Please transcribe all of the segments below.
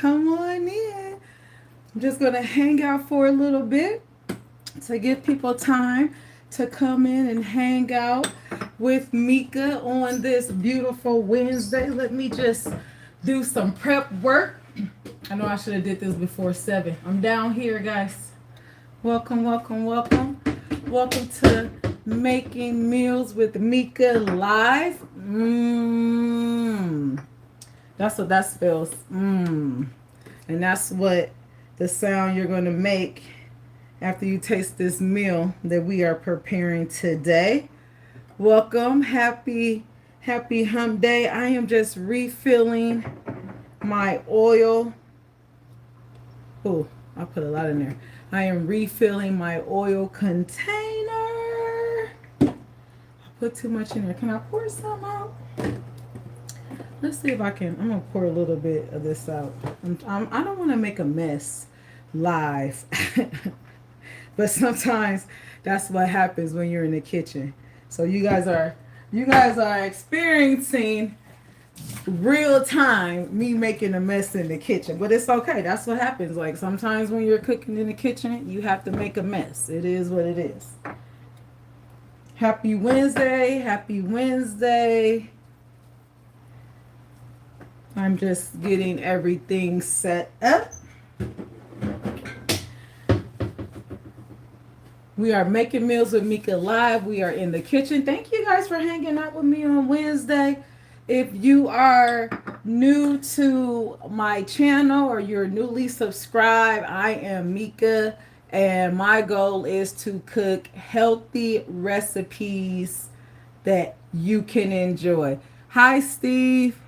come on in. I'm just going to hang out for a little bit to give people time to come in and hang out with Meka on this beautiful Wednesday. Let me just do some prep work. I know I should have did this before 7. I'm down here, guys. Welcome, welcome, welcome. Welcome to Making Meals with Meka Live. That's what that spells. And that's what the sound you're going to make after you taste this meal that we are preparing today. Welcome. Happy hump day. I am just refilling my oil. Oh, I put a lot in there. I am refilling my oil container. I put too much in there. Can I pour some out? Let's see if I can. I'm going to pour a little bit of this out. I don't want to make a mess live. But sometimes that's what happens when you're in the kitchen. So you guys are experiencing real time me making a mess in the kitchen. But it's okay. That's what happens. Like sometimes when you're cooking in the kitchen, you have to make a mess. It is what it is. Happy Wednesday. Happy Wednesday. I'm just getting everything set up. We are making meals with Meka Live. We are in the kitchen. Thank you guys for hanging out with me on Wednesday. If you are new to my channel or you're newly subscribed, I am Meka, and my goal is to cook healthy recipes that you can enjoy. Hi, Steve.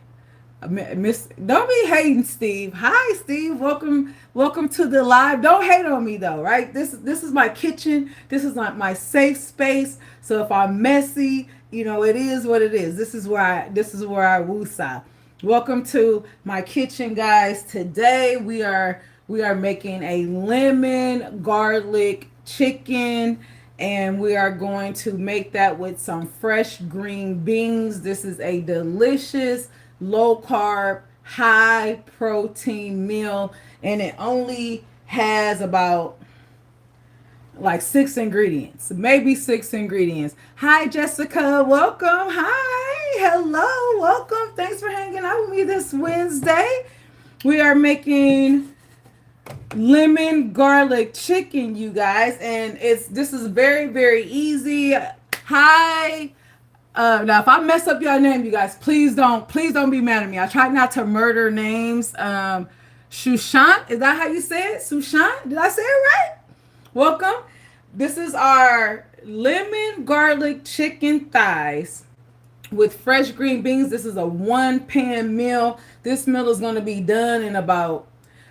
Don't be hating, Steve. Hi, Steve. Welcome to the live. Don't hate on me though, right? This is my kitchen. This is not my safe space. So if I'm messy, it is what it is. This is where I woosah. Welcome to my kitchen, guys. Today we are making a lemon garlic chicken, and we are going to make that with some fresh green beans. This is a delicious low carb, high protein meal, and it only has about like 6 ingredients, maybe 6 ingredients. Hi, Jessica. Welcome. Hi. Hello. Welcome. Thanks for hanging out with me this Wednesday. We are making lemon garlic chicken, you guys, and this is very, very easy. Hi. Now, if I mess up your name, you guys, please don't be mad at me. I try not to murder names. Sushant, is that how you say it? Sushant, did I say it right? Welcome. This is our lemon garlic chicken thighs with fresh green beans. This is a 1-pan meal. This meal is going to be done in about,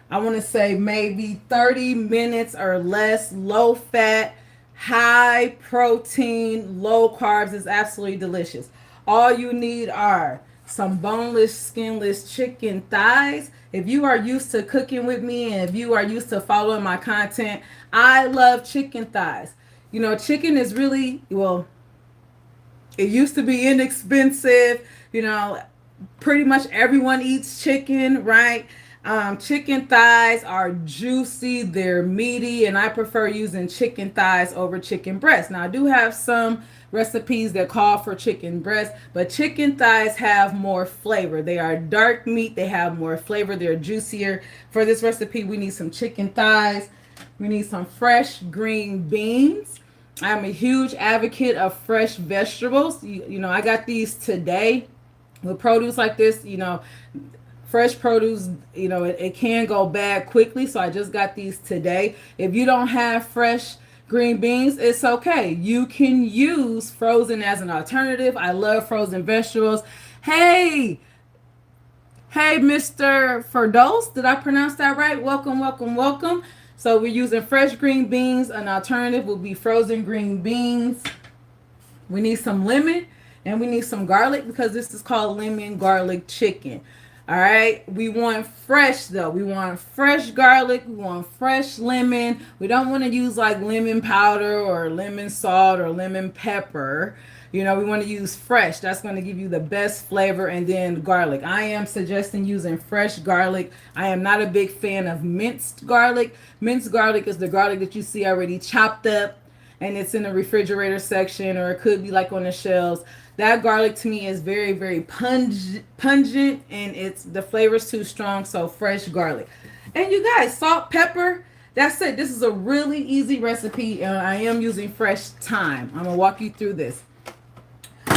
I want to say maybe 30 minutes or less. Low fat, high protein, low carbs. Is absolutely delicious. All you need are some boneless, skinless chicken thighs. If you are used to cooking with me and if you are used to following my content, I love chicken thighs. Chicken is really, well, it used to be inexpensive. Pretty much everyone eats chicken, right? Chicken thighs are juicy, they're meaty, and I prefer using chicken thighs over chicken breast. Now, I do have some recipes that call for chicken breast, but chicken thighs have more flavor. They are dark meat, they have more flavor, they're juicier. For this recipe, we need some chicken thighs. We need some fresh green beans. I'm a huge advocate of fresh vegetables. I got these today. With produce like this, fresh produce, it can go bad quickly. So I just got these today. If you don't have fresh green beans, it's okay. You can use frozen as an alternative. I love frozen vegetables. Hey, Mr. Ferdos, did I pronounce that right? Welcome. So we're using fresh green beans. An alternative will be frozen green beans. We need some lemon and we need some garlic because this is called lemon garlic chicken. All right. We want fresh though. We want fresh garlic. We want fresh lemon. We don't want to use like lemon powder or lemon salt or lemon pepper. You know, we want to use fresh. That's going to give you the best flavor. And then garlic. I am suggesting using fresh garlic. I am not a big fan of minced garlic. Minced garlic is the garlic that you see already chopped up and it's in the refrigerator section, or it could be like on the shelves. That garlic to me is very, very pungent, and it's the flavor's too strong. So fresh garlic. And you guys, salt, pepper. That's it. This is a really easy recipe, and I am using fresh thyme. I'm gonna walk you through this.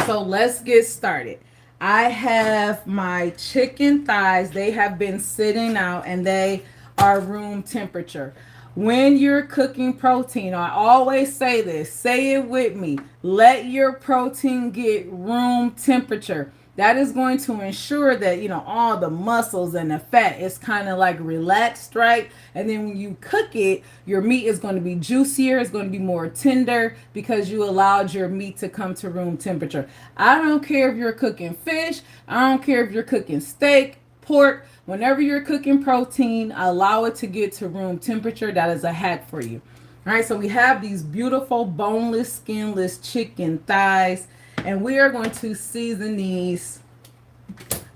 So let's get started. I have my chicken thighs. They have been sitting out and they are room temperature. When you're cooking protein, I always say this, say it with me. Let your protein get room temperature. That is going to ensure that, you know, all the muscles and the fat is kind of like relaxed, right? And then when you cook it, your meat is going to be juicier. It's going to be more tender because you allowed your meat to come to room temperature. I don't care if you're cooking fish. I don't care if you're cooking steak, pork. Whenever you're cooking protein, allow it to get to room temperature. That is a hack for you. All right, so we have these beautiful boneless, skinless chicken thighs. And we are going to season these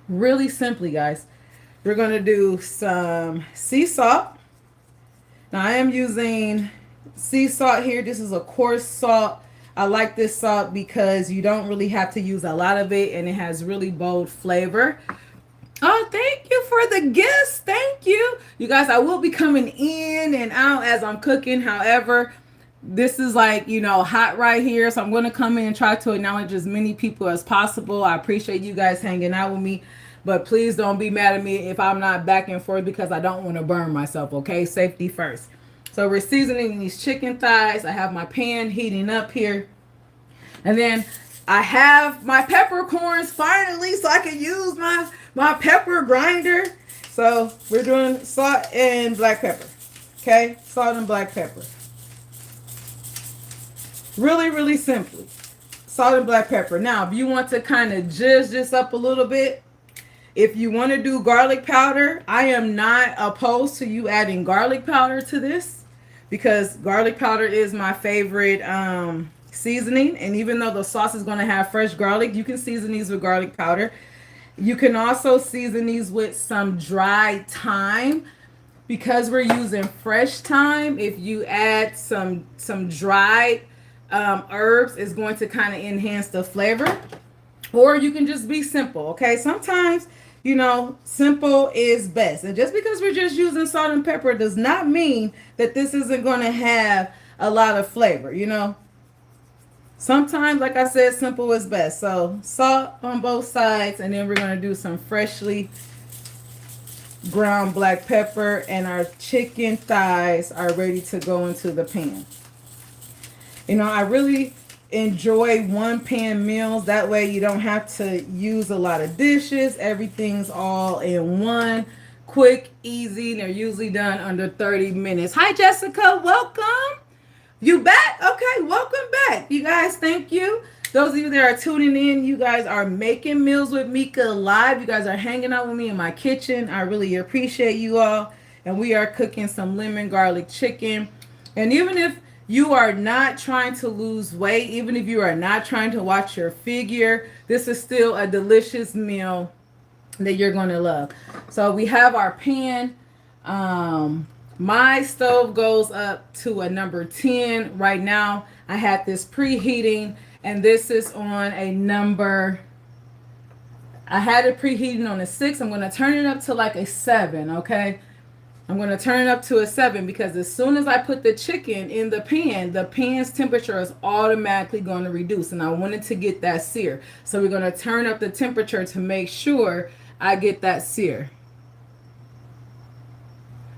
really simply, guys. We're going to do some sea salt. Now, I am using sea salt here. This is a coarse salt. I like this salt because you don't really have to use a lot of it, and it has really bold flavor. Oh, thank you for the gifts. Thank you. You guys, I will be coming in and out as I'm cooking. However, this is like, you know, hot right here. So I'm going to come in and try to acknowledge as many people as possible. I appreciate you guys hanging out with me. But please don't be mad at me if I'm not back and forth because I don't want to burn myself, okay? Safety first. So we're seasoning these chicken thighs. I have my pan heating up here. And then I have my peppercorns finally so I can use my pepper grinder. So we're doing salt and black pepper. Okay? Salt and black pepper. Really, really simply. Salt and black pepper. Now, if you want to kind of jizz this up a little bit, if you want to do garlic powder, I am not opposed to you adding garlic powder to this because garlic powder is my favorite seasoning. And even though the sauce is going to have fresh garlic, you can season these with garlic powder. You can also season these with some dried thyme. Because we're using fresh thyme, if you add some dried herbs, it's going to kind of enhance the flavor. Or you can just be simple, okay? Sometimes, you know, simple is best. And just because we're just using salt and pepper does not mean that this isn't going to have a lot of flavor, you know? Sometimes, like I said, simple is best. So salt on both sides, and then we're going to do some freshly ground black pepper, and our chicken thighs are ready to go into the pan. You know, I really enjoy one pan meals. That way you don't have to use a lot of dishes. Everything's all in one. Quick, easy. They're usually done under 30 minutes. Hi, Jessica. Welcome. You back? Okay, welcome back. You guys, thank you. Those of you that are tuning in, you guys are making meals with Meka live. You guys are hanging out with me in my kitchen. I really appreciate you all. And we are cooking some lemon garlic chicken. And even if you are not trying to lose weight, even if you are not trying to watch your figure, this is still a delicious meal that you're going to love. So we have our pan. My stove goes up to a number 10 right now. I had this preheating, and this is on a number, I had it preheating on a 6. I'm going to turn it up to like a 7, okay? I'm going to turn it up to a 7 because as soon as I put the chicken in the pan's temperature is automatically going to reduce. And I wanted to get that sear. So we're going to turn up the temperature to make sure I get that sear.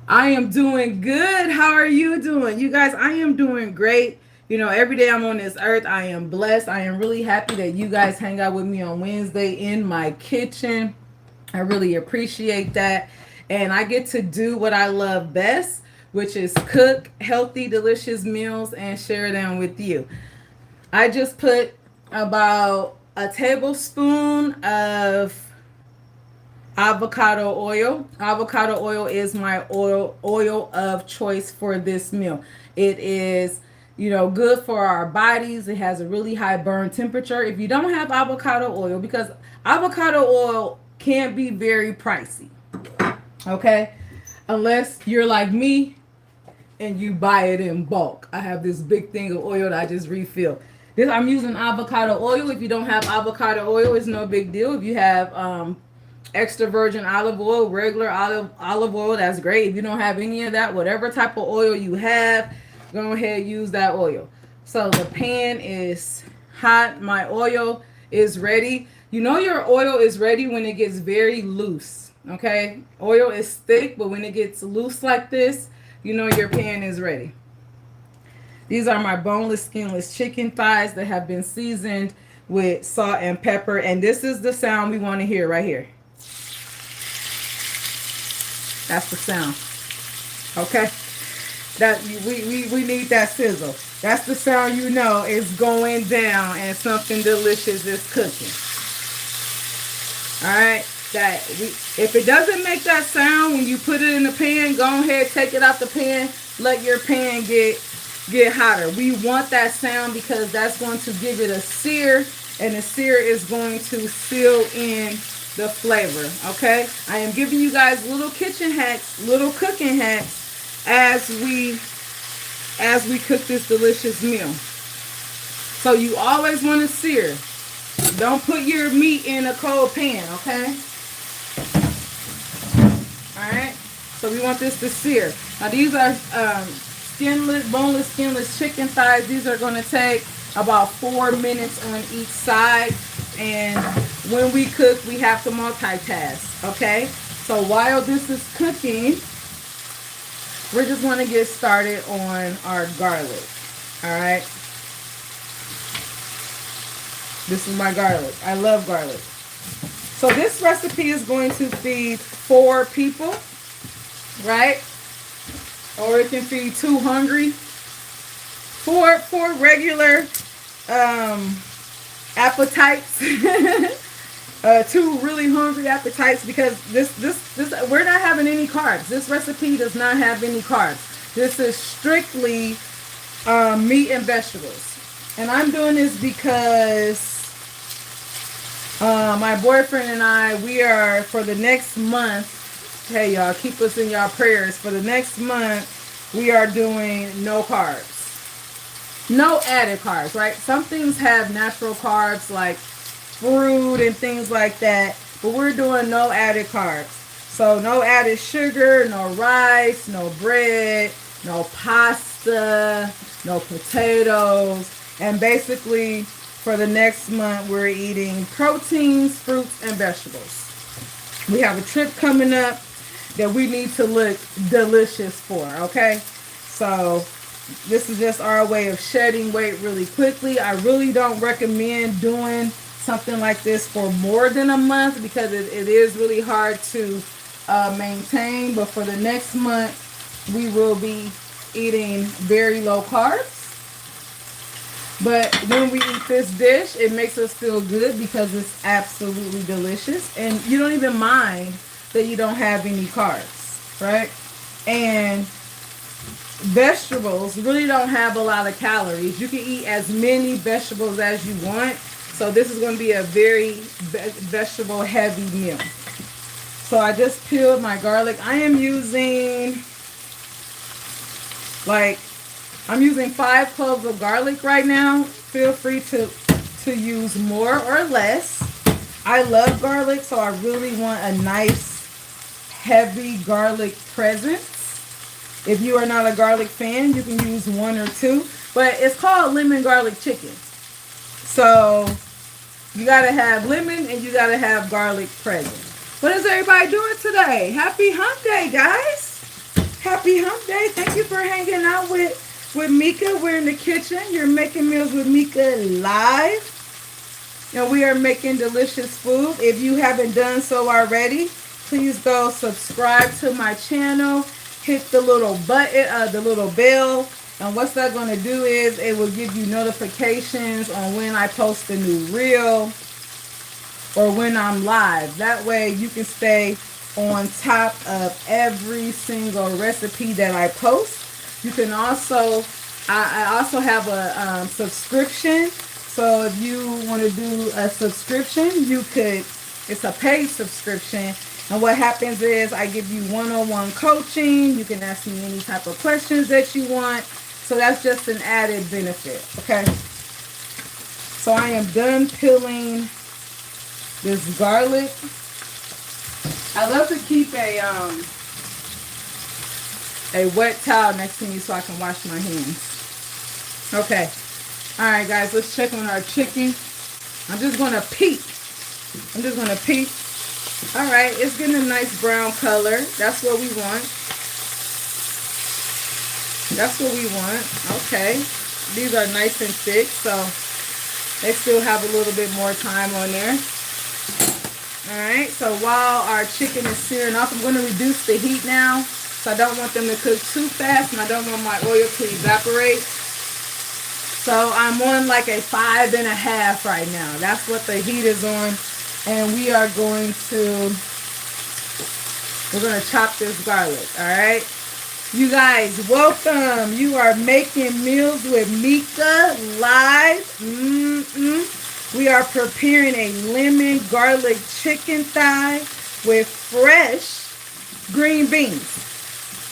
I am doing good. How are you doing? You guys, I am doing great. You know, every day I'm on this earth, I am blessed. I am really happy that you guys hang out with me on Wednesday in my kitchen. I really appreciate that. And I get to do what I love best, which is cook healthy, delicious meals and share them with you. I just put about a tablespoon of avocado oil. Avocado oil is my oil of choice for this meal. It is, good for our bodies. It has a really high burn temperature. If you don't have avocado oil, because avocado oil can be very pricey, okay? Unless you're like me and you buy it in bulk. I have this big thing of oil that I just refill. I'm using avocado oil. If you don't have avocado oil, it's no big deal. If you have extra virgin olive oil, regular olive oil, that's great. If you don't have any of that, whatever type of oil you have, go ahead and use that oil. So the pan is hot. My oil is ready. You know your oil is ready when it gets very loose. Okay? Oil is thick, but when it gets loose like this, you know your pan is ready. These are my boneless, skinless chicken thighs that have been seasoned with salt and pepper. And this is the sound we want to hear right here. That's the sound. Okay? That we need that sizzle. That's the sound you know is going down and something delicious is cooking. Alright? If it doesn't make that sound when you put it in the pan, go ahead, take it out the pan, let your pan get hotter. We want that sound because that's going to give it a sear, and the sear is going to seal in the flavor. Okay, I am giving you guys little kitchen hacks, little cooking hacks as we cook this delicious meal. So you always want to sear. Don't put your meat in a cold pan. Okay. All right. So we want this to sear. Now these are boneless, skinless chicken thighs. These are going to take about 4 minutes on each side. And when we cook, we have to multitask, okay? So while this is cooking, we're just going to get started on our garlic, all right? This is my garlic. I love garlic. So this recipe is going to feed 4 people, right? Or it can feed 2 hungry. 4 regular appetites. 2 really hungry appetites, because this we're not having any carbs. This recipe does not have any carbs. This is strictly meat and vegetables. And I'm doing this because my boyfriend and I, we are, for the next month, hey y'all, keep us in y'all prayers. For the next month, we are doing no carbs. No added carbs, right? Some things have natural carbs like fruit and things like that, but we're doing no added carbs. So no added sugar, no rice, no bread, no pasta, no potatoes. And basically, for the next month, we're eating proteins, fruits, and vegetables. We have a trip coming up that we need to look delicious for, okay? So this is just our way of shedding weight really quickly. I really don't recommend doing something like this for more than a month, because it is really hard to maintain. But for the next month, we will be eating very low carbs. But when we eat this dish, it makes us feel good because it's absolutely delicious. And you don't even mind that you don't have any carbs, right? And vegetables really don't have a lot of calories. You can eat as many vegetables as you want. So this is going to be a very vegetable heavy meal. So I just peeled my garlic. I am using I'm using 5 cloves of garlic right now. Feel free to use more or less. I love garlic, so I really want a nice heavy garlic presence. If you are not a garlic fan, you can use 1 or 2. But it's called lemon garlic chicken. So you got to have lemon and you got to have garlic present. What is everybody doing today? Happy hump day, guys. Happy hump day. Thank you for hanging out with Meka. We're in the kitchen. You're making meals with Meka live. And we are making delicious food. If you haven't done so already, please go subscribe to my channel. Hit the little button, the little bell. And what's that going to do is it will give you notifications on when I post a new reel or when I'm live. That way you can stay on top of every single recipe that I post. You can also I also have a subscription. So if you want to do a subscription, you could, it's a paid subscription. And what happens is I give you one-on-one coaching. You can ask me any type of questions that you want. So that's just an added benefit, okay? So I am done peeling this garlic. I love to keep a wet towel next to me so I can wash my hands. Okay. All right, guys, let's check on our chicken. I'm just going to peek. All right, it's getting a nice brown color. That's what we want. Okay. These are nice and thick, so they still have a little bit more time on there. All right, so while our chicken is searing off, I'm going to reduce the heat now. So I don't want them to cook too fast, and I don't want my oil to evaporate. So I'm on like a 5.5 right now. That's what the heat is on. And we're going to chop this garlic, all right? You guys, welcome. You are making meals with Meka live. We are preparing a lemon garlic chicken thigh with fresh green beans.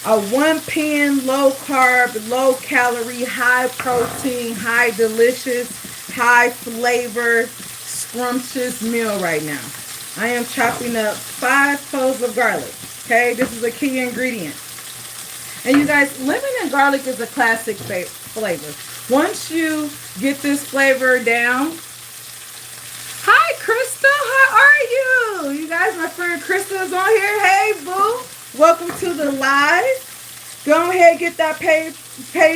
A 1-pan, low-carb, low-calorie, high-protein, high-delicious, high-flavor, scrumptious meal right now. I am chopping up 5 cloves of garlic. Okay, this is a key ingredient. And you guys, lemon and garlic is a classic flavor. Once you get this flavor down. Hi, Crystal. How are you? You guys, my friend Crystal is on here. Hey, boo. Welcome to the live. Go ahead, get that paid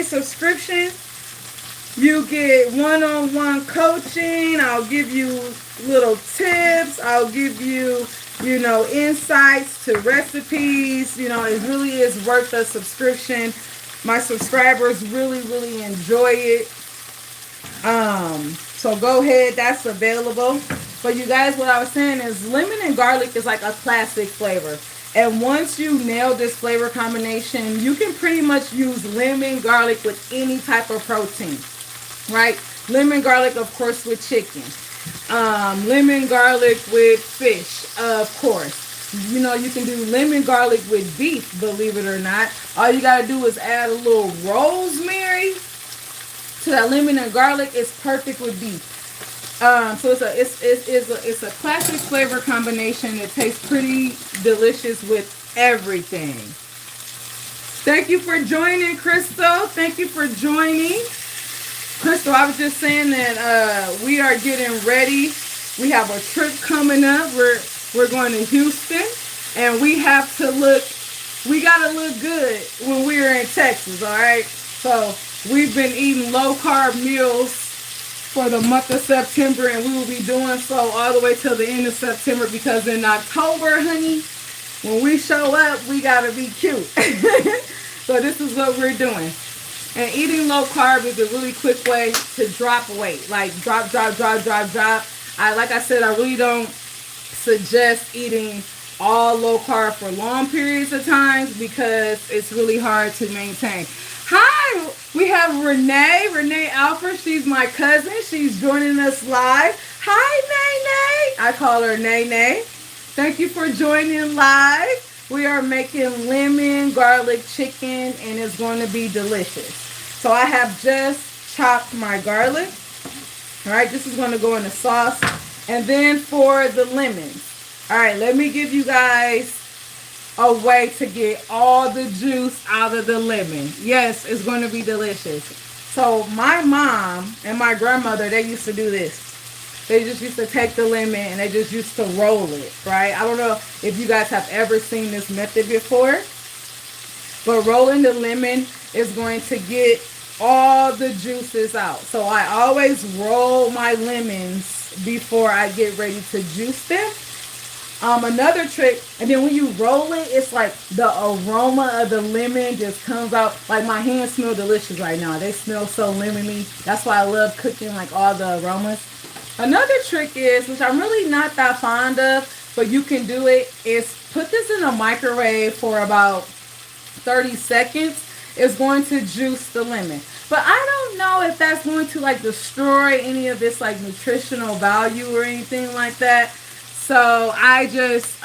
subscription. You get one-on-one coaching. I'll give you little tips. I'll give you, insights to recipes. It really is worth a subscription. My subscribers really, really enjoy it. So go ahead. That's available. But you guys, what I was saying is lemon and garlic is like a classic flavor. And once you nail this flavor combination, you can pretty much use lemon garlic with any type of protein, right? Lemon garlic, of course, with chicken. Lemon garlic with fish, of course. You can do lemon garlic with beef, believe it or not. All you got to do is add a little rosemary to that lemon and garlic. It's perfect with beef. So it's a classic flavor combination. It tastes pretty delicious with everything. Thank you for joining, Crystal. Thank you for joining. Crystal, I was just saying that we are getting ready. We have a trip coming up. We're going to Houston, and we got to look good when we are in Texas, all right? So we've been eating low-carb meals for the month of September, and we will be doing so all the way till the end of September, because in October, honey, when we show up, we gotta be cute. So this is what we're doing. And eating low carb is a really quick way to drop weight. Like drop. Like I said, I really don't suggest eating all low carb for long periods of times because it's really hard to maintain. Hi, we have Renee Alfred. She's my cousin. She's joining us live. Hi, Nene. I call her Nene. Thank you for joining live. We are making lemon garlic chicken, and it's going to be delicious. So I have just chopped my garlic. All right, this is going to go in the sauce. And then for the lemons. All right, let me give you guys a way to get all the juice out of the lemon. Yes, it's going to be delicious. So my mom and my grandmother, they used to do this. They just used to take the lemon and they just used to roll it, right? I don't know if you guys have ever seen this method before, but rolling the lemon is going to get all the juices out. So I always roll my lemons before I get ready to juice them. Another trick, and then when you roll it, it's like the aroma of the lemon just comes out. Like my hands smell delicious right now. They smell so lemony. That's why I love cooking like all the aromas. Another trick is, which I'm really not that fond of, but you can do it, is put this in a microwave for about 30 seconds. It's going to juice the lemon. But I don't know if that's going to like destroy any of its like nutritional value or anything like that. So I just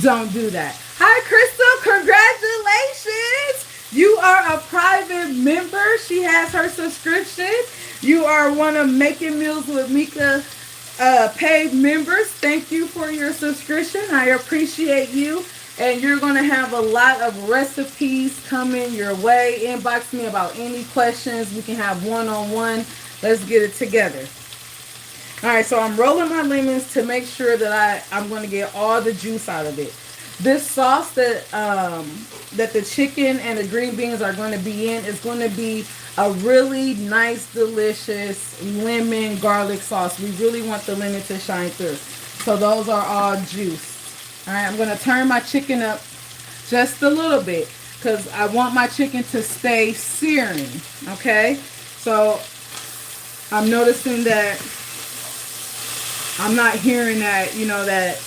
don't do that. Hi, Crystal. Congratulations. You are a private member. She has her subscription. You are one of Making Meals with Meka paid members. Thank you for your subscription. I appreciate you. And you're going to have a lot of recipes coming your way. Inbox me about any questions. We can have one-on-one. Let's get it together. All right, so I'm rolling my lemons to make sure that I'm going to get all the juice out of it. This sauce that the chicken and the green beans are going to be in is going to be a really nice, delicious lemon garlic sauce. We really want the lemon to shine through. So those are all juice. All right, I'm going to turn my chicken up just a little bit because I want my chicken to stay searing. Okay, so I'm noticing that I'm not hearing that, you know, that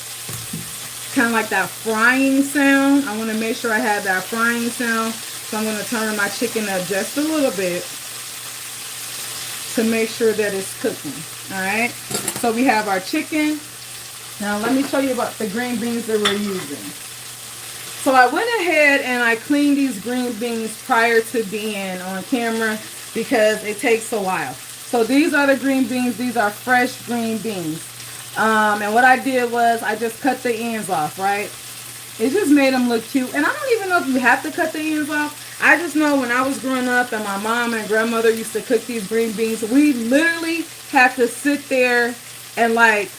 kind of like that frying sound. I want to make sure I have that frying sound. So I'm going to turn my chicken up just a little bit to make sure that it's cooking. All right. So we have our chicken. Now let me show you about the green beans that we're using. So I went ahead and I cleaned these green beans prior to being on camera because it takes a while. So these are the green beans. These are fresh green beans. And what I did was I just cut the ends off, right? It just made them look cute. And I don't even know if you have to cut the ends off. I just know when I was growing up and my mom and grandmother used to cook these green beans, we literally had to sit there and like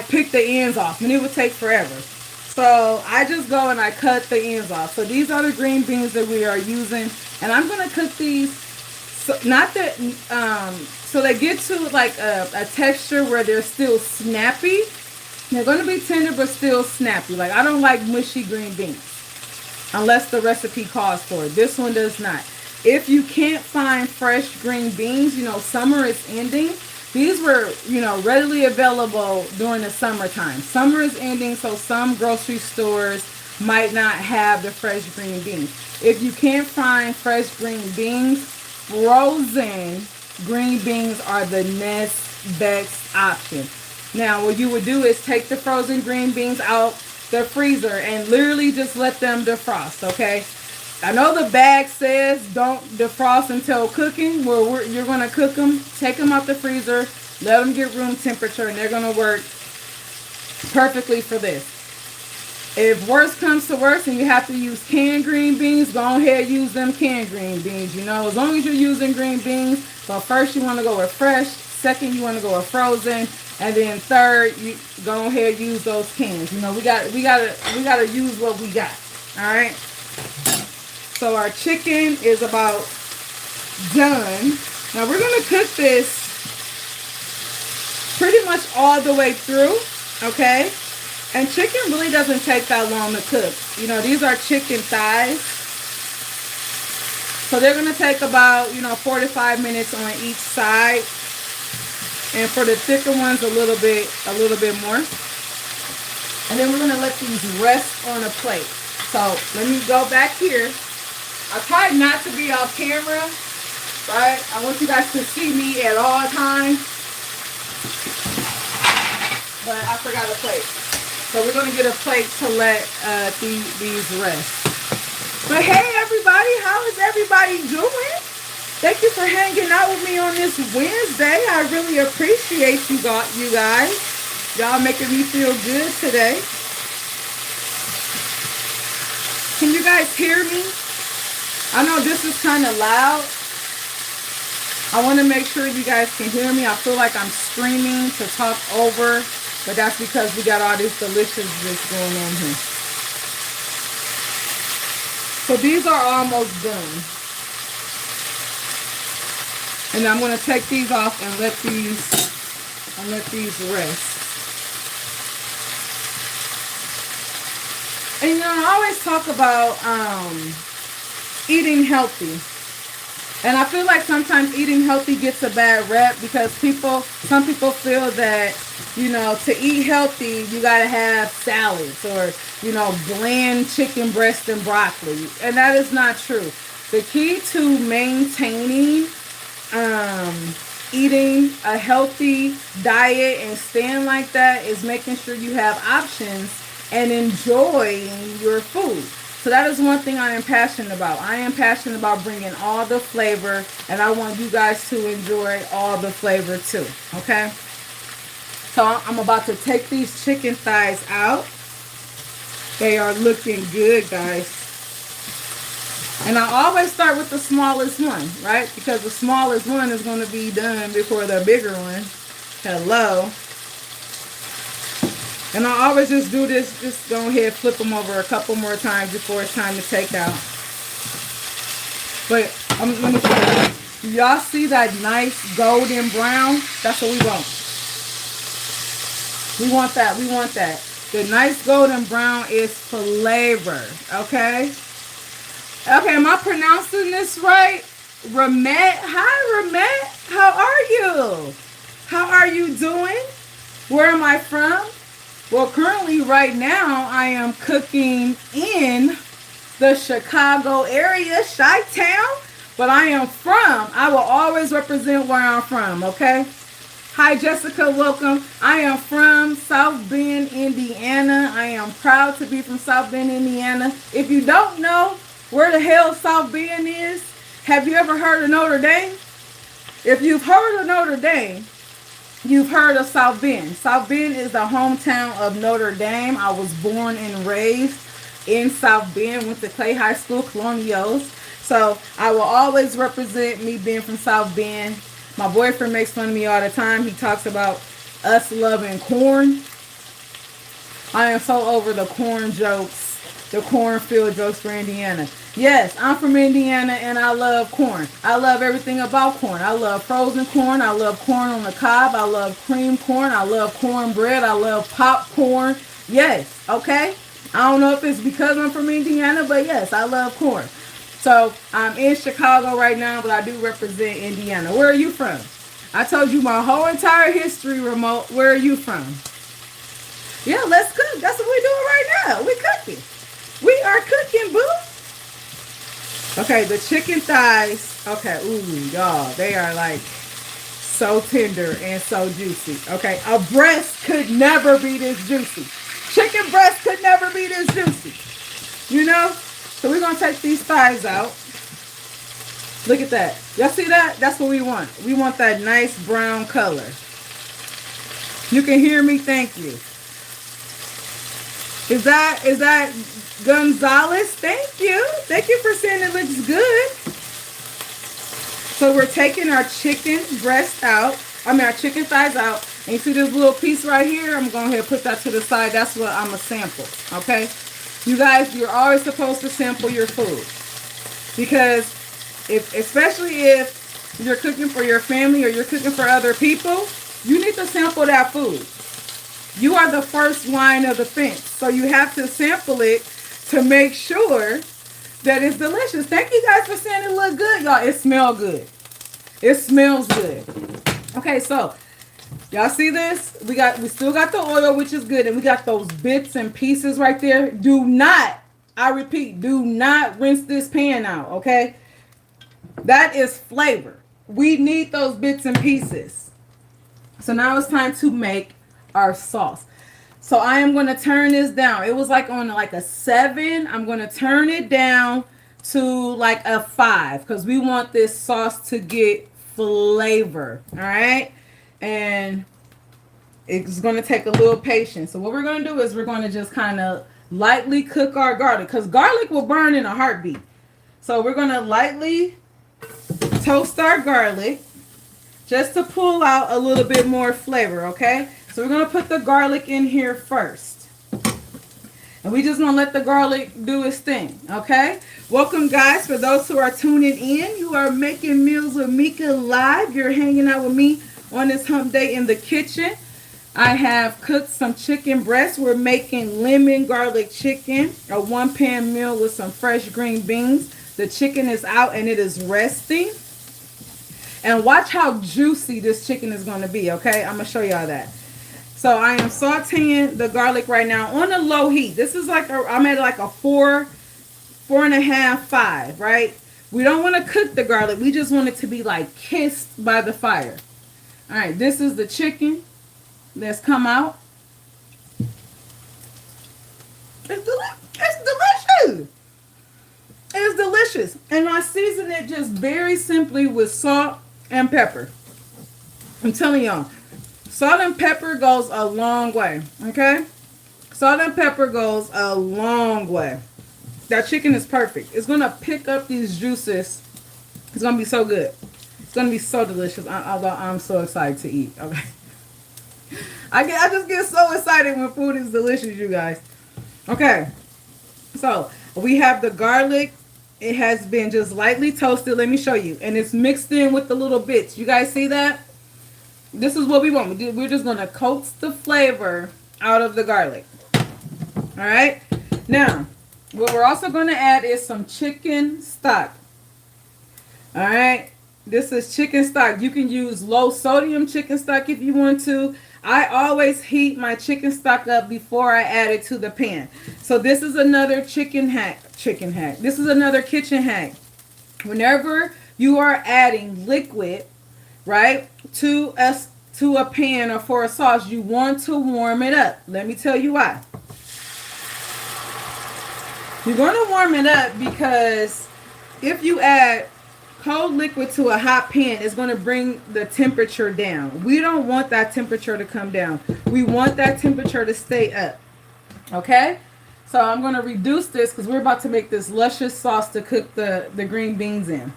pick the ends off. And it would take forever. So I just go and I cut the ends off. So these are the green beans that we are using. And I'm going to cook these, so so they get to like a texture where they're still snappy. They're going to be tender but still snappy. Like I don't like mushy green beans unless the recipe calls for it. This one does not. If you can't find fresh green beans, you know, summer is ending. These were, you know, readily available during the summertime. Summer is ending, so some grocery stores might not have the fresh green beans. If you can't find fresh green beans, frozen green beans are the next best option. Now, what you would do is take the frozen green beans out the freezer and literally just let them defrost, okay? I know the bag says don't defrost until cooking. Well, you're going to cook them. Take them out the freezer. Let them get room temperature, and they're going to work perfectly for this. If worse comes to worse and you have to use canned green beans, go ahead and use them canned green beans. You know, as long as you're using green beans. So first you want to go with fresh. Second, you want to go with frozen. And then third, you go ahead and use those cans. You know, we gotta use what we got. All right. So our chicken is about done. Now we're gonna cook this pretty much all the way through, okay? And chicken really doesn't take that long to cook. You know, these are chicken thighs. So they're gonna take about, you know, 4 to 5 minutes on each side. And for the thicker ones, a little bit more. And then we're gonna let these rest on a plate. So let me go back here. I tried not to be off camera, right? I want you guys to see me at all times. But I forgot a plate. So we're going to get a plate to let these rest. But hey, everybody, how is everybody doing? Thank you for hanging out with me on this Wednesday. I really appreciate you guys. Y'all making me feel good today. Can you guys hear me? I know this is kind of loud. I want to make sure you guys can hear me. I feel like I'm screaming to talk over, but that's because we got all this deliciousness going on here. So these are almost done. And I'm going to take these off and let these rest. And you know, I always talk about eating healthy. And I feel like sometimes eating healthy gets a bad rep because some people feel that, you know, to eat healthy, you got to have salads or, you know, bland chicken breast and broccoli. And that is not true. The key to maintaining um, eating a healthy diet and staying like that is making sure you have options and enjoying your food. So that is one thing I am passionate about. I am passionate about bringing all the flavor, and I want you guys to enjoy all the flavor too. Okay? So I'm about to take these chicken thighs out. They are looking good, guys. And I always start with the smallest one, right? Because the smallest one is going to be done before the bigger one. Hello. And I always just do this, just go ahead, flip them over a couple more times before it's time to take out. But let me show you. Y'all see that nice golden brown? That's what we want. We want that. We want that. The nice golden brown is flavor. Okay? Okay, am I pronouncing this right? Ramet? Hi, Ramet. How are you? How are you doing? Where am I from? Well, currently, right now, I am cooking in the Chicago area, Chi-Town. But I will always represent where I'm from, okay? Hi, Jessica, welcome. I am from South Bend, Indiana. I am proud to be from South Bend, Indiana. If you don't know where the hell South Bend is, have you ever heard of Notre Dame? If you've heard of Notre Dame, you've heard of South Bend. South Bend is the hometown of Notre Dame. I was born and raised in South Bend, went to Clay High School, Colonials. So I will always represent me being from South Bend. My boyfriend makes fun of me all the time. He talks about us loving corn. I am so over the corn jokes, the cornfield jokes for Indiana. Yes, I'm from Indiana and I love corn. I love everything about corn. I love frozen corn. I love corn on the cob. I love cream corn. I love cornbread. I love popcorn. Yes, okay? I don't know if it's because I'm from Indiana, but yes, I love corn. So I'm in Chicago right now, but I do represent Indiana. Where are you from? I told you my whole entire history, remote. Where are you from? Yeah, let's cook. That's what we're doing right now. We're cooking. We are cooking, boo. Okay, the chicken thighs. Okay, ooh, y'all. They are like so tender and so juicy. Okay, a breast could never be this juicy. Chicken breast could never be this juicy. You know? So we're going to take these thighs out. Look at that. Y'all see that? That's what we want. We want that nice brown color. You can hear me. Thank you. Is that Gonzalez? Thank you. Thank you for saying it looks good. So we're taking our chicken breast out. Our chicken thighs out. And you see this little piece right here? I'm going to put that to the side. That's what I'm going to sample. Okay? You guys, you're always supposed to sample your food. Because especially if you're cooking for your family or you're cooking for other people, you need to sample that food. You are the first line of defense. So you have to sample it to make sure that it's delicious. Thank you guys for saying it look good, y'all. It smells good. It smells good. Okay, so y'all see this? We still got the oil, which is good, and we got those bits and pieces right there. Do not, I repeat, do not rinse this pan out, okay? That is flavor. We need those bits and pieces. So now it's time to make our sauce. So I am going to turn this down. It was like on like a 7. I'm going to turn it down to like a 5 because we want this sauce to get flavor. All right. And it's going to take a little patience. So what we're going to do is we're going to just kind of lightly cook our garlic because garlic will burn in a heartbeat. So we're going to lightly toast our garlic just to pull out a little bit more flavor. Okay. So we're going to put the garlic in here first. And we just going to let the garlic do its thing. Okay. Welcome, guys. For those who are tuning in, you are making meals with Meka live. You're hanging out with me on this hump day in the kitchen. I have cooked some chicken breasts. We're making lemon garlic chicken, a 1-pan meal with some fresh green beans. The chicken is out and it is resting. And watch how juicy this chicken is going to be, okay? I'm going to show y'all that. So I am sauteing the garlic right now on a low heat. This is like I'm at like a 4.5, 5, right? We don't want to cook the garlic. We just want it to be like kissed by the fire. All right, this is the chicken that's come out. It's delicious. It's delicious. And I season it just very simply with salt and pepper. I'm telling y'all, salt and pepper goes a long way, okay? Salt and pepper goes a long way. That chicken is perfect. It's going to pick up these juices. It's going to be so good. It's going to be so delicious. Although I'm so excited to eat, okay? I just get so excited when food is delicious, you guys. Okay, so we have the garlic. It has been just lightly toasted. Let me show you. And it's mixed in with the little bits. You guys see that? This is what we want. We're just going to coax the flavor out of the garlic. All right. Now, what we're also going to add is some chicken stock. All right. This is chicken stock. You can use low sodium chicken stock if you want to. I always heat my chicken stock up before I add it to the pan. So this is another chicken hack. This is another kitchen hack. Whenever you are adding liquid, right, to a pan or for a sauce, you want to warm it up. Let me tell you why. You're going to warm it up because if you add cold liquid to a hot pan, it's going to bring the temperature down. We don't want that temperature to come down. We want that temperature to stay up. Okay? So I'm going to reduce this because we're about to make this luscious sauce to cook the green beans in.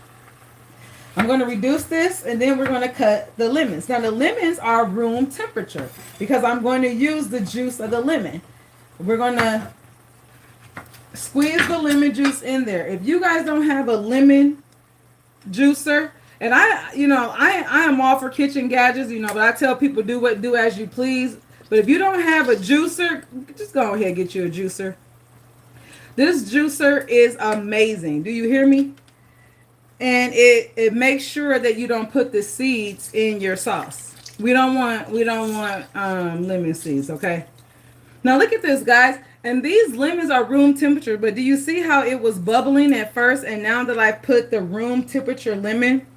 I'm going to reduce this and then we're going to cut the lemons. Now the lemons are room temperature because I'm going to use the juice of the lemon. We're going to squeeze the lemon juice in there. If you guys don't have a lemon juicer, and I am all for kitchen gadgets, but I tell people do as you please. But if you don't have a juicer, just go ahead and get you a juicer. This juicer is amazing. Do you hear me? And it makes sure that you don't put the seeds in your sauce. We don't want lemon seeds, okay? Now look at this, guys. And these lemons are room temperature, but do you see how it was bubbling at first? And now that I put the room temperature lemon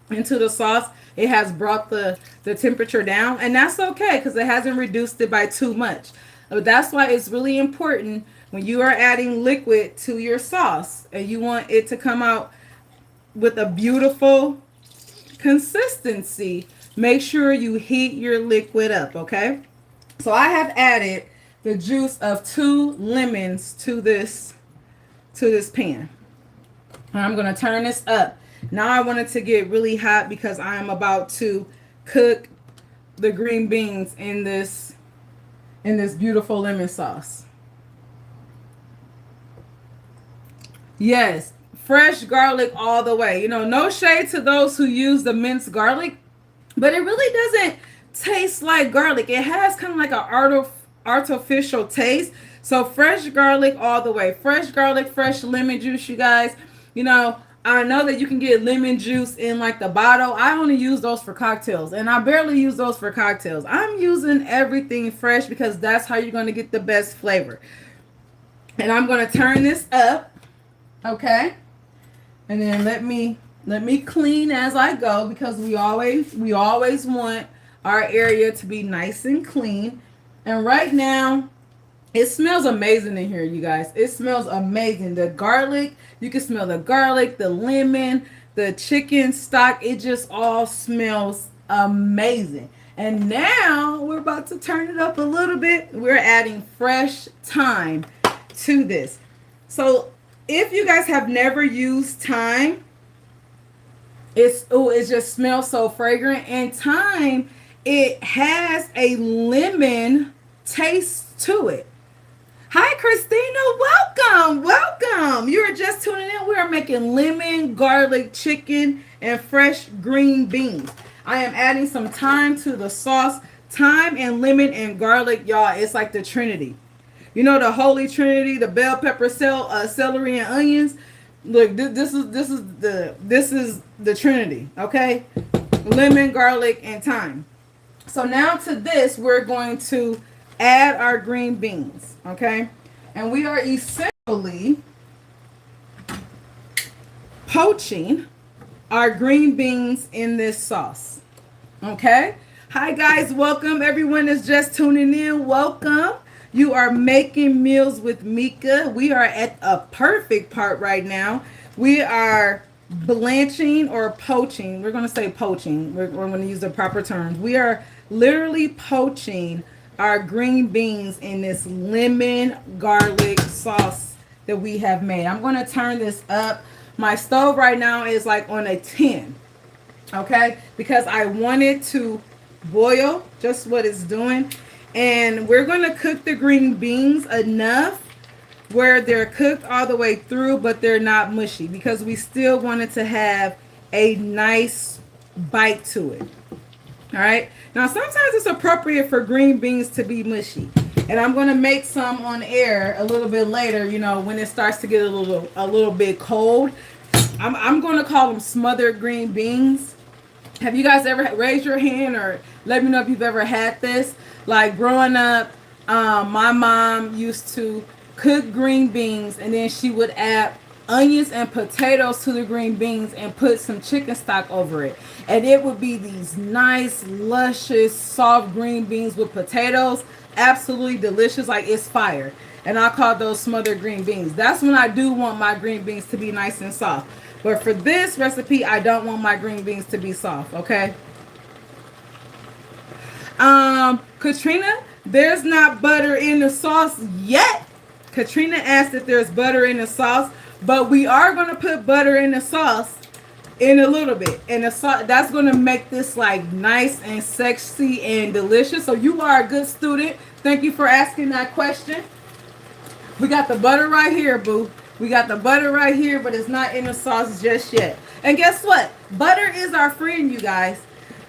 into the sauce, it has brought the temperature down. And that's okay because it hasn't reduced it by too much. But that's why it's really important when you are adding liquid to your sauce and you want it to come out with a beautiful consistency, make sure you heat your liquid up, okay? So I have added the juice of 2 lemons to this pan. And I'm going to turn this up. Now I want it to get really hot because I am about to cook the green beans in this beautiful lemon sauce. Yes, fresh garlic all the way. No shade to those who use the minced garlic, but it really doesn't taste like garlic. It has kind of like an artificial taste. So fresh garlic all the way. Fresh garlic, fresh lemon juice, you guys. I know that you can get lemon juice in like the bottle. I only use those for cocktails, and I barely use those for cocktails. I'm using everything fresh because that's how you're going to get the best flavor. And I'm going to turn this up, okay? And then let me clean as I go because we always want our area to be nice and clean. And right now, it smells amazing in here, you guys. It smells amazing. The garlic, you can smell the garlic, the lemon, the chicken stock. It just all smells amazing. And now we're about to turn it up a little bit. We're adding fresh thyme to this. So if you guys have never used thyme, it just smells so fragrant. And thyme, it has a lemon taste to it. Hi, Christina. Welcome. You are just tuning in. We are making lemon garlic chicken and fresh green beans. I am adding some thyme to the sauce. Thyme and lemon and garlic, y'all. It's like the Trinity. The Holy Trinity, the bell pepper, celery, and onions. Look, this is the Trinity. Okay, lemon, garlic, and thyme. So now to this, we're going to add our green beans, okay? And we are essentially poaching our green beans in this sauce. Okay? Hi guys, welcome. Everyone is just tuning in. Welcome. You are making meals with Meka. We are at a perfect part right now. We are blanching or poaching. We're going to say poaching. We're going to use the proper terms. We are literally poaching our green beans in this lemon garlic sauce that we have made. I'm going to turn this up. My stove right now is like on a 10. Okay? Because I wanted to boil just what it's doing. And we're going to cook the green beans enough where they're cooked all the way through, but they're not mushy, because we still wanted to have a nice bite to it. All right. Now, sometimes it's appropriate for green beans to be mushy. And I'm going to make some on air a little bit later, you know, when it starts to get a little bit cold. I'm going to call them smothered green beans. Have you guys ever raised your hand or let me know if you've ever had this? Like growing up, my mom used to cook green beans, and then she would add onions and potatoes to the green beans and put some chicken stock over it. And it would be these nice, luscious, soft green beans with potatoes. Absolutely delicious. Like, it's fire. And I call those smothered green beans. That's when I do want my green beans to be nice and soft. But for this recipe, I don't want my green beans to be soft, okay? Katrina, there's not butter in the sauce yet. Katrina asked if there's butter in the sauce, but we are going to put butter in the sauce in a little bit. And the sauce, that's going to make this like nice and sexy and delicious. So you are a good student. Thank you for asking that question. We got the butter right here, boo. We got the butter right here, but it's not in the sauce just yet. And guess what? Butter is our friend, you guys.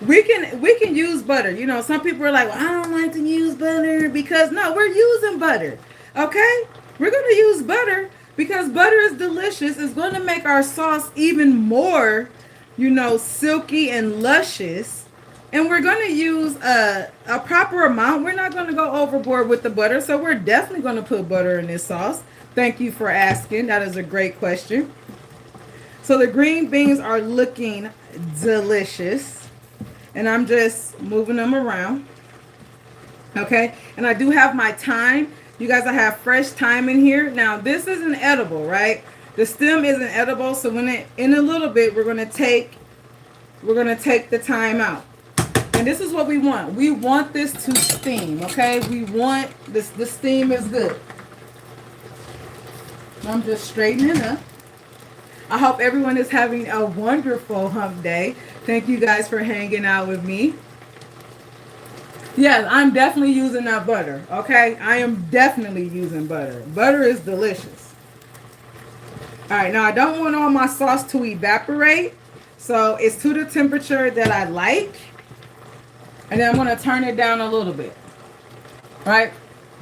We can use butter. You know, some people are like, well, I don't like to use butter because no, we're using butter. Okay? We're going to use butter because butter is delicious. It's going to make our sauce even more, you know, silky and luscious. And we're going to use a proper amount. We're not going to go overboard with the butter. So we're definitely going to put butter in this sauce. Thank you for asking. That is a great question. So the green beans are looking delicious. And I'm just moving them around. Okay. And I do have my thyme. You guys, I have fresh thyme in here. Now, this isn't edible, right? The stem isn't edible. So in a little bit, we're going to take the thyme out. And this is what we want. We want this to steam, okay? We want this, the steam is good. I'm just straightening up. I hope everyone is having a wonderful hump day. Thank you guys for hanging out with me. Yes, I'm definitely using that butter, okay? I am definitely using butter. Butter is delicious. All right, now I don't want all my sauce to evaporate. So it's to the temperature that I like. And then I'm going to turn it down a little bit. All right?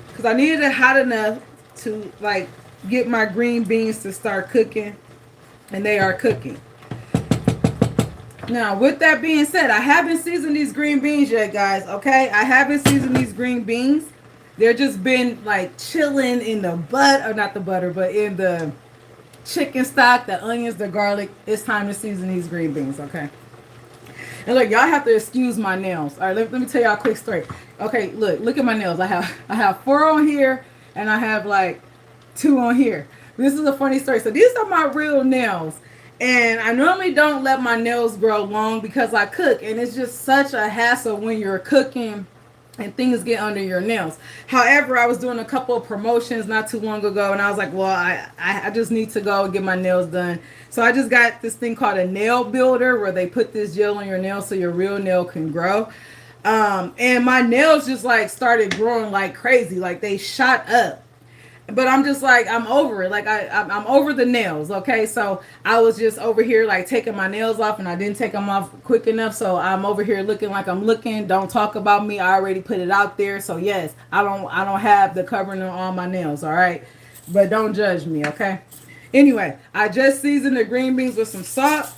Because I needed it hot enough to, like, get my green beans to start cooking. And they are cooking. Now, with that being said, I haven't seasoned these green beans yet, guys. Okay? I haven't seasoned these green beans. They're just been, like, chilling in the or not the butter, but in the chicken stock, the onions, the garlic. It's time to season these green beans, okay? And look, y'all have to excuse my nails. All right, let me tell y'all a quick story. Okay, look at my nails. I have 4 on here, and I have like 2 on here. This is a funny story. So these are my real nails. And I normally don't let my nails grow long because I cook. And it's just such a hassle when you're cooking and things get under your nails. However, I was doing a couple of promotions not too long ago, and I was like, well, I just need to go and get my nails done. So I just got this thing called a nail builder where they put this gel on your nail so your real nail can grow. And my nails just like started growing like crazy. Like they shot up. But I'm just like, I'm over it. Like I'm over the nails. Okay. So I was just over here like taking my nails off, and I didn't take them off quick enough. So I'm over here looking like I'm looking. Don't talk about me. I already put it out there. So yes, I don't have the covering on all my nails. All right. But don't judge me. Okay. Anyway, I just seasoned the green beans with some salt.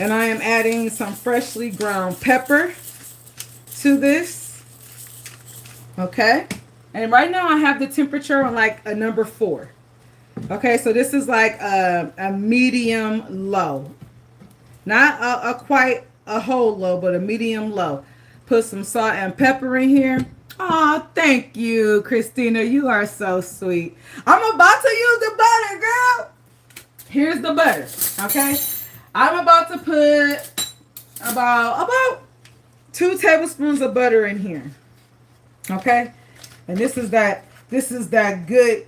And I am adding some freshly ground pepper to this. Okay. And right now I have the temperature on like a number 4. Okay, so this is like a medium low. Not a quite a whole low, but a medium low. Put some salt and pepper in here. Oh, thank you, Christina. You are so sweet. I'm about to use the butter, girl. Here's the butter, okay? I'm about to put about 2 tablespoons of butter in here, okay? And this is that good,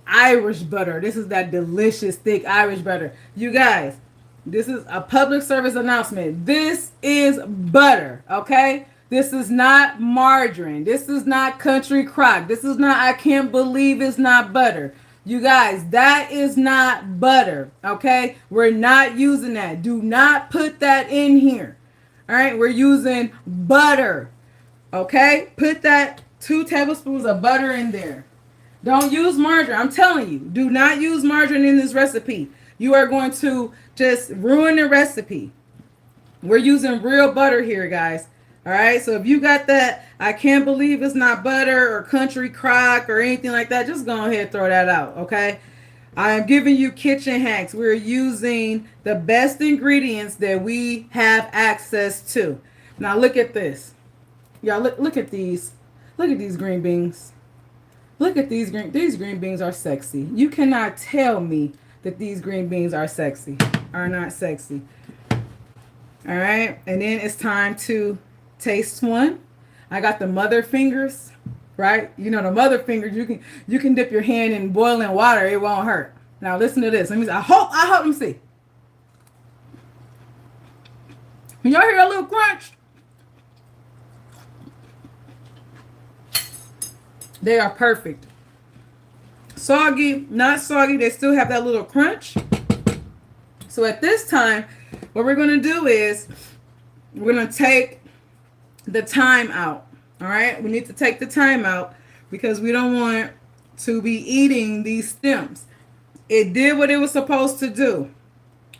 Irish butter. This is that delicious thick Irish butter. You guys, this is a public service announcement. This is butter, okay? This is not margarine. This is not country crock. This is not, I can't believe it's not butter. You guys, that is not butter, okay? We're not using that. Do not put that in here. All right, we're using butter, okay? Put that 2 tablespoons of butter in there. Don't use margarine. I'm telling you, do not use margarine in this recipe. You are going to just ruin the recipe. We're using real butter here, guys. All right, so if you got that, I can't believe it's not butter or country crock or anything like that, just go ahead and throw that out, okay? I am giving you kitchen hacks. We're using the best ingredients that we have access to. Now look at this. Y'all, look at these. Look at these green beans. Look at these green beans are sexy. You cannot tell me that these green beans are sexy. Are not sexy. All right, and then it's time to taste one. I got the mother fingers, right? You know the mother fingers. You can dip your hand in boiling water. It won't hurt. Now listen to this. Let me. I hope. Let me see. Can y'all hear a little crunch? They are perfect. Soggy, not soggy. They still have that little crunch. So at this time, what we're going to do is we're going to take the thyme out. All right. We need to take the thyme out because we don't want to be eating these stems. It did what it was supposed to do.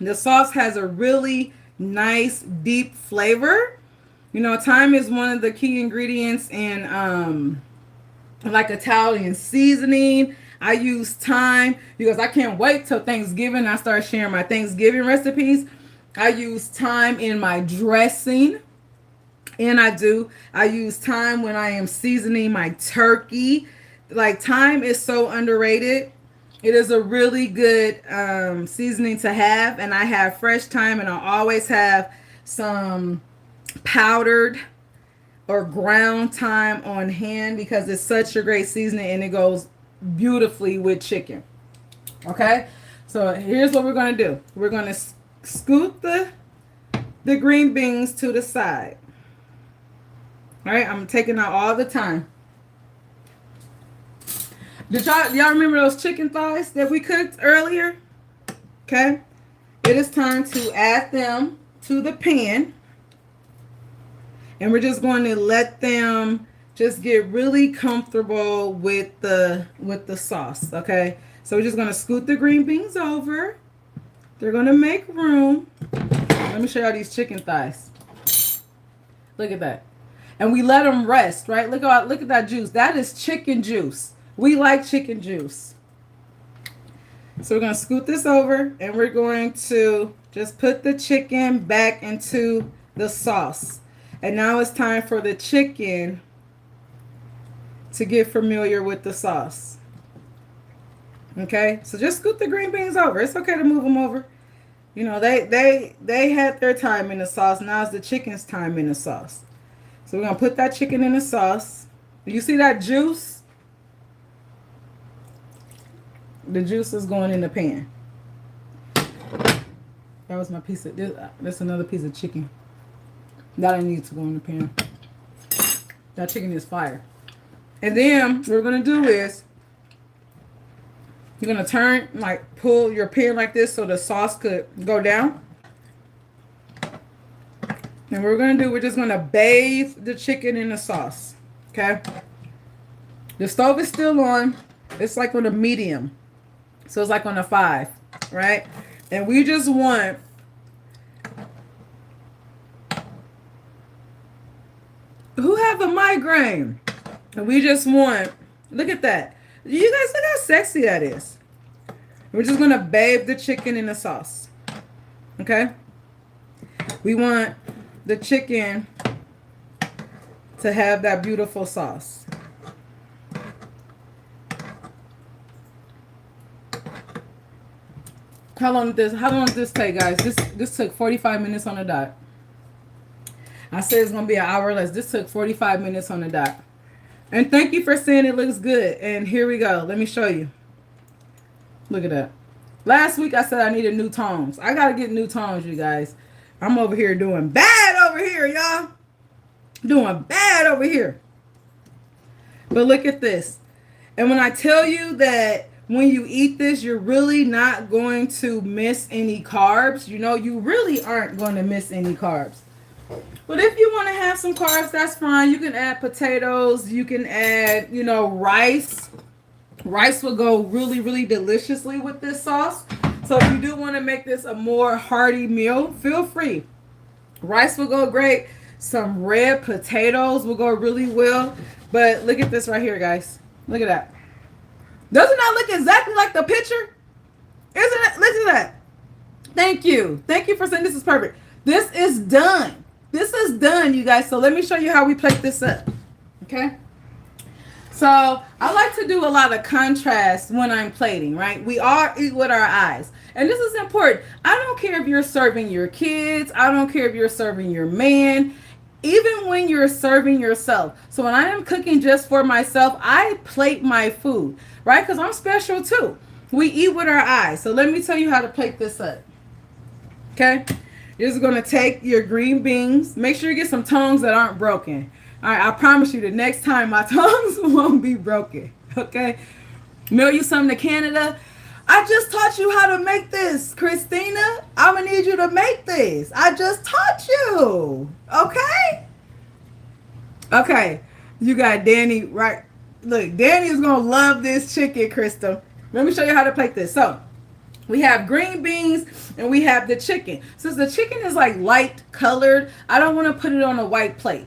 The sauce has a really nice, deep flavor. You know, thyme is one of the key ingredients in like Italian seasoning. I use thyme because I can't wait till Thanksgiving. I start sharing my Thanksgiving recipes. I use thyme in my dressing. And I use thyme when I am seasoning my turkey. Like, thyme is so underrated. It is a really good seasoning to have. And I have fresh thyme, and I always have some powdered or ground thyme on hand because it's such a great seasoning and it goes beautifully with chicken. Okay, so here's what we're going to do. We're going to scoot the green beans to the side. All right, I'm taking out all the thyme. Did y'all remember those chicken thighs that we cooked earlier? Okay, it is time to add them to the pan. And we're just going to let them just get really comfortable with the sauce, okay? So we're just going to scoot the green beans over. They're going to make room. Let me show y'all these chicken thighs. Look at that. And we let them rest, right? Look at that juice. That is chicken juice. We like chicken juice. So we're going to scoot this over, and we're going to just put the chicken back into the sauce. And now it's time for the chicken to get familiar with the sauce. Okay, so just scoot the green beans over. It's okay to move them over. You know, they had their time in the sauce. Now it's the chicken's time in the sauce. So we're going to put that chicken in the sauce. You see that juice? The juice is going in the pan. That was my piece of, that's another piece of chicken. That I need to go in the pan. That chicken is fire. And then what we're going to do is you're going to turn, like pull your pan like this so the sauce could go down. And what we're going to do, we're just going to bathe the chicken in the sauce. Okay? The stove is still on. It's like on a medium. So it's like on a 5. Right? And we just want who have a migraine? And we just want, look at that. You guys look how sexy that is. We're just gonna bathe the chicken in the sauce. Okay? We want the chicken to have that beautiful sauce. How long did this take, guys? This took 45 minutes on the dot. I said it's gonna be an hour less. This took 45 minutes on the dot. And thank you for saying it looks good. And here we go. Let me show you. Look at that. Last week I said I needed new tongs. I gotta get new tongs, you guys. I'm over here doing bad over here, y'all. Doing bad over here. But look at this. And when I tell you that when you eat this, you're really not going to miss any carbs. You know, you really aren't going to miss any carbs. But if you want to have some carbs, that's fine. You can add potatoes. You can add, you know, rice. Rice will go really, really deliciously with this sauce. So if you do want to make this a more hearty meal, feel free. Rice will go great. Some red potatoes will go really well. But look at this right here, guys. Look at that. Doesn't that look exactly like the picture? Isn't it? Look at that. Thank you. Thank you for saying this is perfect. This is done. This is done, you guys. So let me show you how we plate this up. Okay? So I like to do a lot of contrast when I'm plating, right? We all eat with our eyes. And this is important. I don't care if you're serving your kids. I don't care if you're serving your man. Even when you're serving yourself. So when I am cooking just for myself, I plate my food, right? Because I'm special too. We eat with our eyes. So let me tell you how to plate this up. Okay? You're just going to take your green beans. Make sure you get some tongs that aren't broken. All right, I promise you the next time my tongs won't be broken. Okay? Mail you something to Canada. I just taught you how to make this, Christina. I'm going to need you to make this. I just taught you. Okay? Okay. You got Danny right. Look, Danny is going to love this chicken, Krista. Let me show you how to plate this. So, we have green beans and we have the chicken. Since the chicken is like light colored, I don't want to put it on a white plate.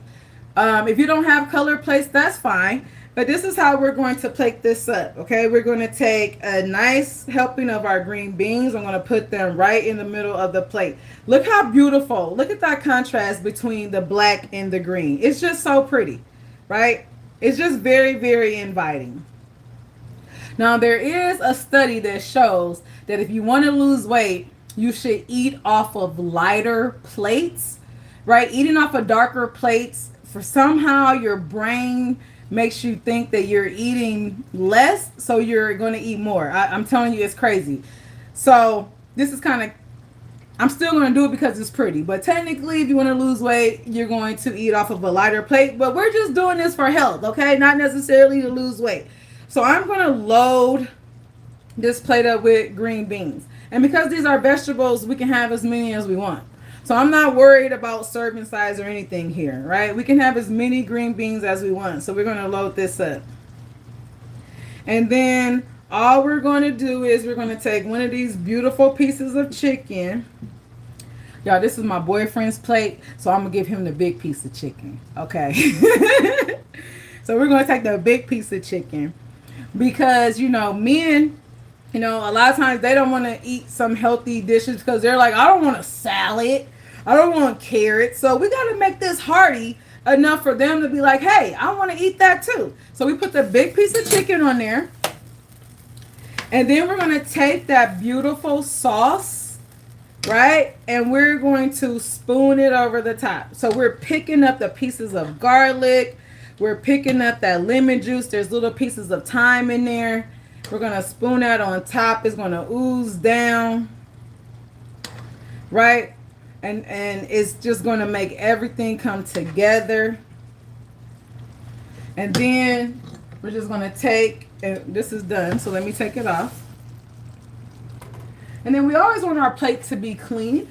If you don't have color plates, that's fine. But this is how we're going to plate this up, okay? We're going to take a nice helping of our green beans. I'm going to put them right in the middle of the plate. Look how beautiful. Look at that contrast between the black and the green. It's just so pretty, right? It's just very, very inviting. Now, there is a study that shows that if you want to lose weight, you should eat off of lighter plates, right? Eating off of darker plates, for somehow your brain makes you think that you're eating less, so you're going to eat more. I'm telling you, it's crazy. So this is kind of, I'm still going to do it because it's pretty. But technically, if you want to lose weight, you're going to eat off of a lighter plate. But we're just doing this for health, okay? Not necessarily to lose weight. So I'm going to load this plate up with green beans. And because these are vegetables, we can have as many as we want. So I'm not worried about serving size or anything here, right? We can have as many green beans as we want. So we're going to load this up. And then all we're going to do is we're going to take one of these beautiful pieces of chicken. Y'all, this is my boyfriend's plate, so I'm going to give him the big piece of chicken. Okay. So we're going to take the big piece of chicken because, you know, men, you know, a lot of times they don't want to eat some healthy dishes because they're like, I don't want a salad. I don't want carrots. So we got to make this hearty enough for them to be like, hey, I want to eat that too. So we put the big piece of chicken on there. And then we're going to take that beautiful sauce, right? And we're going to spoon it over the top. So we're picking up the pieces of garlic. We're picking up that lemon juice. There's little pieces of thyme in there. We're going to spoon that on top. It's going to ooze down, right? And it's just going to make everything come together. And then we're just going to take, and this is done, so let me take it off. And then we always want our plate to be clean,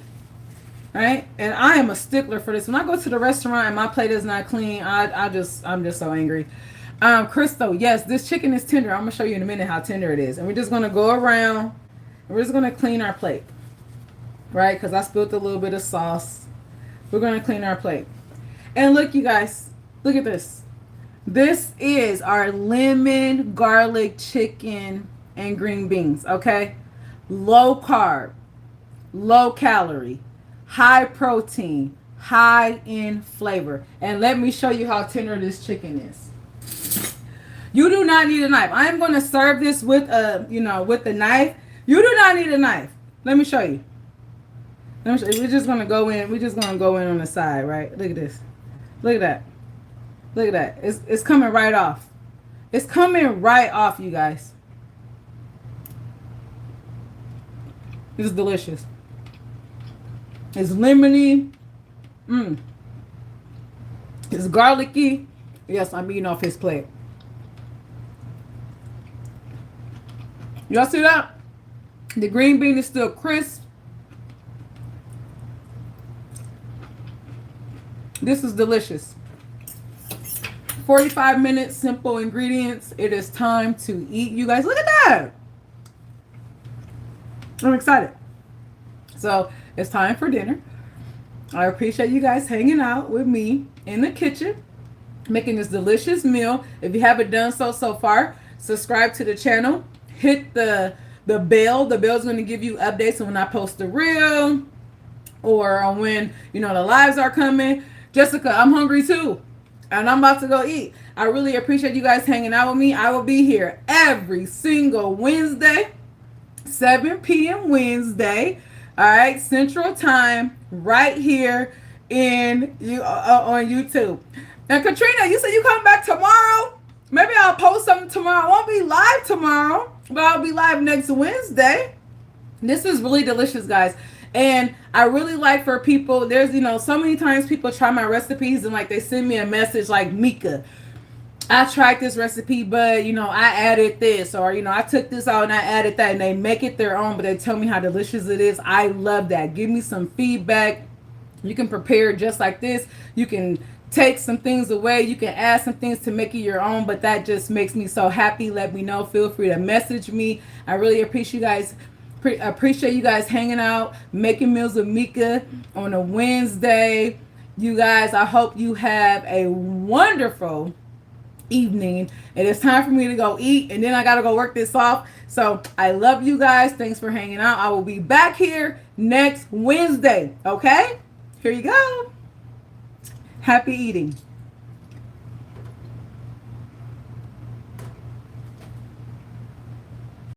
right? And I am a stickler for this. When I go to the restaurant and my plate is not clean, I'm just so angry. Crystal, yes, this chicken is tender. I'm going to show you in a minute how tender it is. And we're just going to go around, and we're just going to clean our plate. Right? Because I spilled a little bit of sauce. We're going to clean our plate. And look, you guys. Look at this. This is our lemon garlic chicken and green beans, okay? Low carb, low calorie, high protein, high in flavor. And let me show you how tender this chicken is. You do not need a knife. I am going to serve this with with the knife. You do not need a knife. Let me show you. We're just gonna go in. We're just gonna go in on the side, right? Look at this. Look at that. Look at that. It's coming right off. It's coming right off, you guys. This is delicious. It's lemony. It's garlicky. Yes, I'm eating off his plate. Y'all see that? The green bean is still crisp. This is delicious. 45 minutes, simple ingredients. It is time to eat, you guys. Look at that. I'm excited. So it's time for dinner. I appreciate you guys hanging out with me in the kitchen, making this delicious meal. If you haven't done so far, subscribe to the channel. Hit the bell. The bell's going to give you updates on when I post the reel or on when, the lives are coming. Jessica, I'm hungry too. And I'm about to go eat. I really appreciate you guys hanging out with me. I will be here every single Wednesday, 7 p.m. Wednesday. All right, Central Time, right here on YouTube. And Katrina, you said you come back tomorrow. Maybe I'll post something tomorrow. I won't be live tomorrow, but I'll be live next Wednesday. This is really delicious, guys. And I really like for people, there's, so many times people try my recipes and like they send me a message like, Meka, I tried this recipe, but, I added this, or, I took this out and I added that, and they make it their own, but they tell me how delicious it is. I love that. Give me some feedback. You can prepare it just like this. You can take some things away. You can add some things to make it your own, but that just makes me so happy. Let me know. Feel free to message me. I really appreciate you guys hanging out, making meals with Meka on a Wednesday. You guys, I hope you have a wonderful evening. It is time for me to go eat, and then I got to go work this off. So I love you guys. Thanks for hanging out. I will be back here next Wednesday. Okay? Here you go. Happy eating.